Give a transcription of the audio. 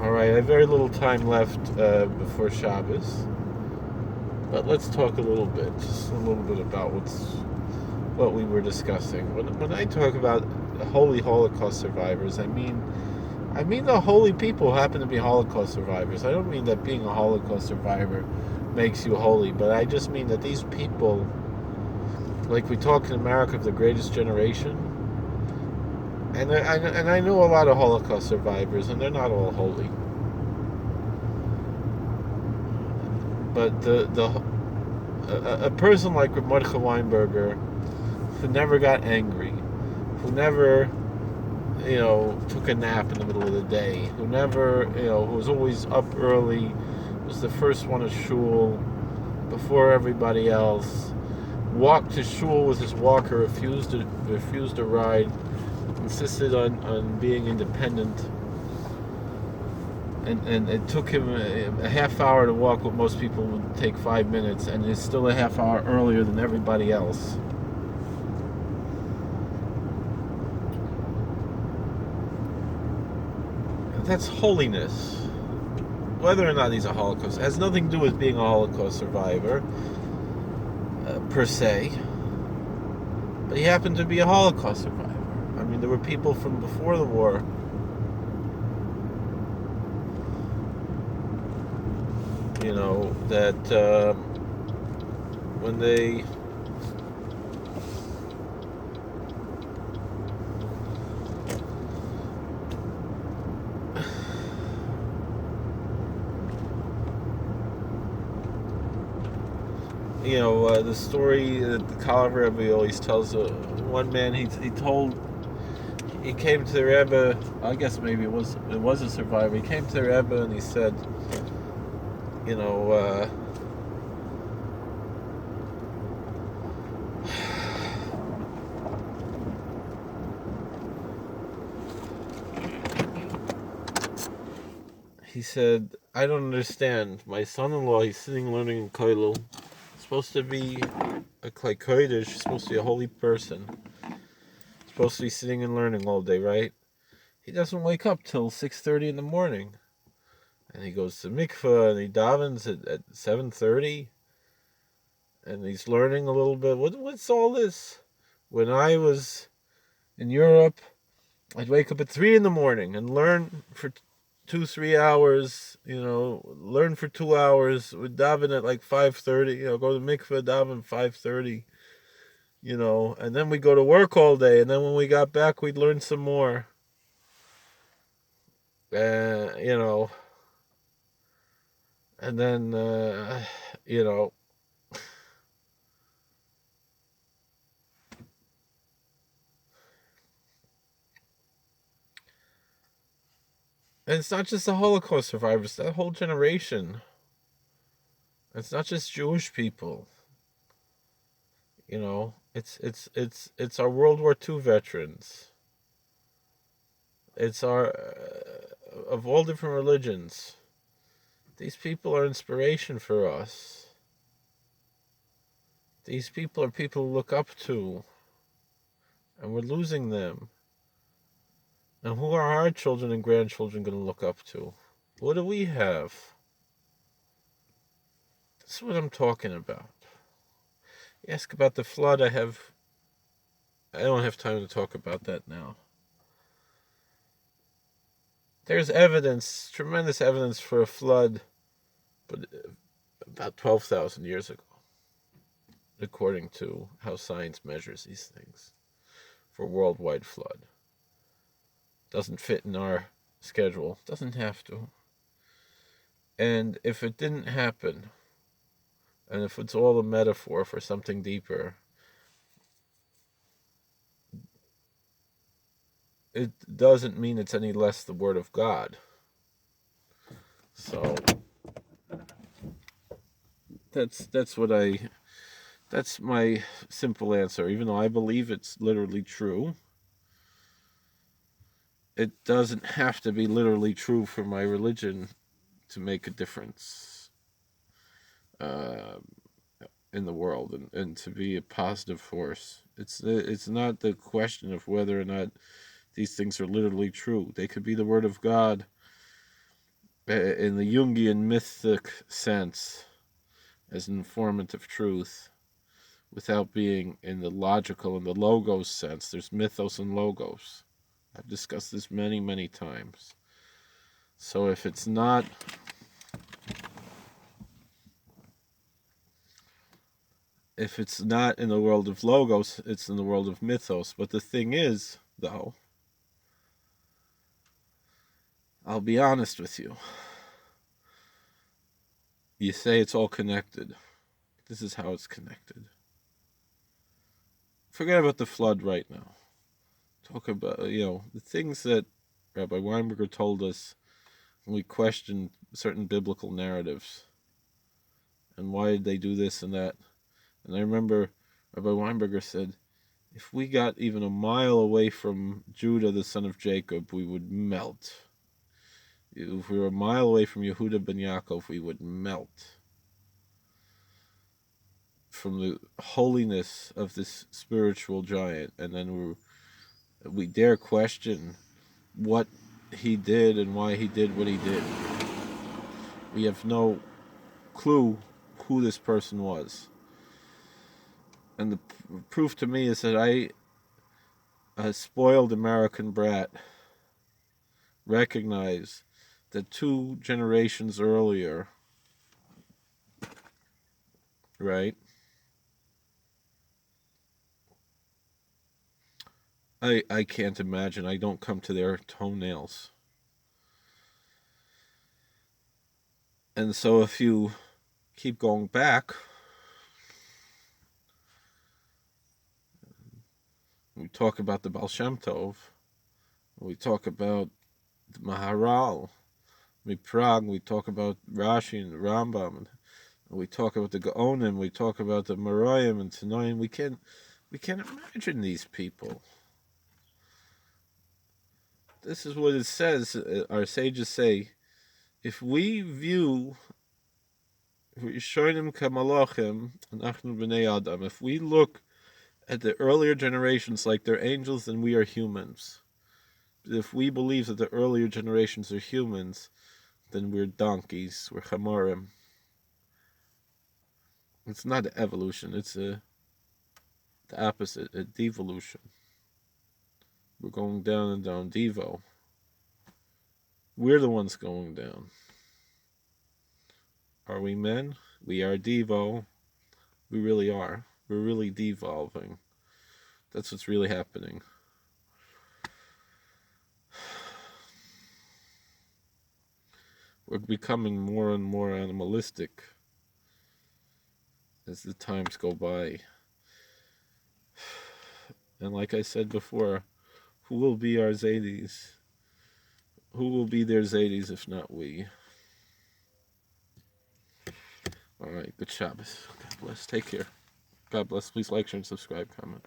All right, I have very little time left before Shabbos, but let's talk just a little bit about what we were discussing. When I talk about holy Holocaust survivors, I mean the holy people who happen to be Holocaust survivors. I don't mean that being a Holocaust survivor makes you holy, but I just mean that these people, like we talk in America of the greatest generation, and I know a lot of Holocaust survivors, and they're not all holy. But a person like Mordechai Weinberger, who never got angry, who never took a nap in the middle of the day, who never who was always up early, was the first one at shul before everybody else, walked to shul with his walker, refused to ride, insisted on being independent. And it took him a half hour to walk what most people would take 5 minutes, and he's still a half hour earlier than everybody else. That's holiness. Whether or not he's a Holocaust, it has nothing to do with being a Holocaust survivor, per se, but he happened to be a Holocaust survivor. I mean, there were people from before the war that when they the story that the Kalev Rebbe always tells. One man, he came to the Rebbe. I guess maybe it was a survivor. He came to the Rebbe and he said, you know, he said, I don't understand. My son-in-law, he's sitting learning in Koilel. Supposed to be a Kodesh, supposed to be a holy person. Supposed to be sitting and learning all day, right? He doesn't wake up till 6:30 in the morning. And he goes to mikveh and he davens at 7:30. And he's learning a little bit. What's all this? When I was in Europe, I'd wake up at 3 in the morning and learn for 2-3 hours, learn for 2 hours, would daven at like 5:30, go to mikveh, daven 5:30, and then we'd go to work all day, and then when we got back, we'd learn some more. uh, you know and then you know and it's not just the Holocaust survivors, that whole generation. It's not just Jewish people. It's our World War II veterans. It's our of all different religions. These people are inspiration for us. These people are people to look up to, and we're losing them. And who are our children and grandchildren going to look up to? What do we have? That's what I'm talking about. You ask about the flood, I don't have time to talk about that now. There's evidence, tremendous evidence for a flood, but about 12,000 years ago, according to how science measures these things, for worldwide flood. Doesn't fit in our schedule. Doesn't have to. And if it didn't happen, and if it's all a metaphor for something deeper, it doesn't mean it's any less the Word of God. So that's my simple answer. Even though I believe it's literally true, it doesn't have to be literally true for my religion to make a difference uh, in the world, and to be a positive force. It's not the question of whether or not these things are literally true. They could be the Word of God, in the Jungian mythic sense as an informative truth, without being in the logical and the logos sense. There's mythos and logos. I've discussed this many, many times. So if it's not in the world of logos, it's in the world of mythos. But the thing is, though, I'll be honest with you. You say it's all connected. This is how it's connected. Forget about the flood right now. Talk about, the things that Rabbi Weinberger told us when we questioned certain biblical narratives. And why did they do this and that? And I remember Rabbi Weinberger said, if we got even a mile away from Judah, the son of Jacob, we would melt. If we were a mile away from Yehuda ben Yaakov, we would melt. From the holiness of this spiritual giant. And then we dare question what he did and why he did what he did. We have no clue who this person was. And the proof to me is that I, a spoiled American brat, recognize that 2 generations earlier, right? I can't imagine. I don't come to their toenails. And so if you keep going back, we talk about the Baal Shem Tov, we talk about the Maharal, Prague, we talk about Rashi and the Rambam, and we talk about the Gaonim, we talk about the Marayim and Tanoim. We can't imagine these people. This is what it says. Our sages say, if we view Rishonim kamalachim, anachnu b'nei adam, if we look at the earlier generations like they're angels, then we are humans. If we believe that the earlier generations are humans, then we're donkeys, we're chamorim. It's not evolution, it's the opposite, a devolution. We're going down and down, Devo. We're the ones going down. Are we men? We are Devo. We really are. We're really devolving. That's what's really happening. We're becoming more and more animalistic as the times go by. And like I said before, who will be our Zadis? Who will be their Zadis if not we? All right, good Shabbos. God bless. Take care. God bless. Please like, share, and subscribe, comment.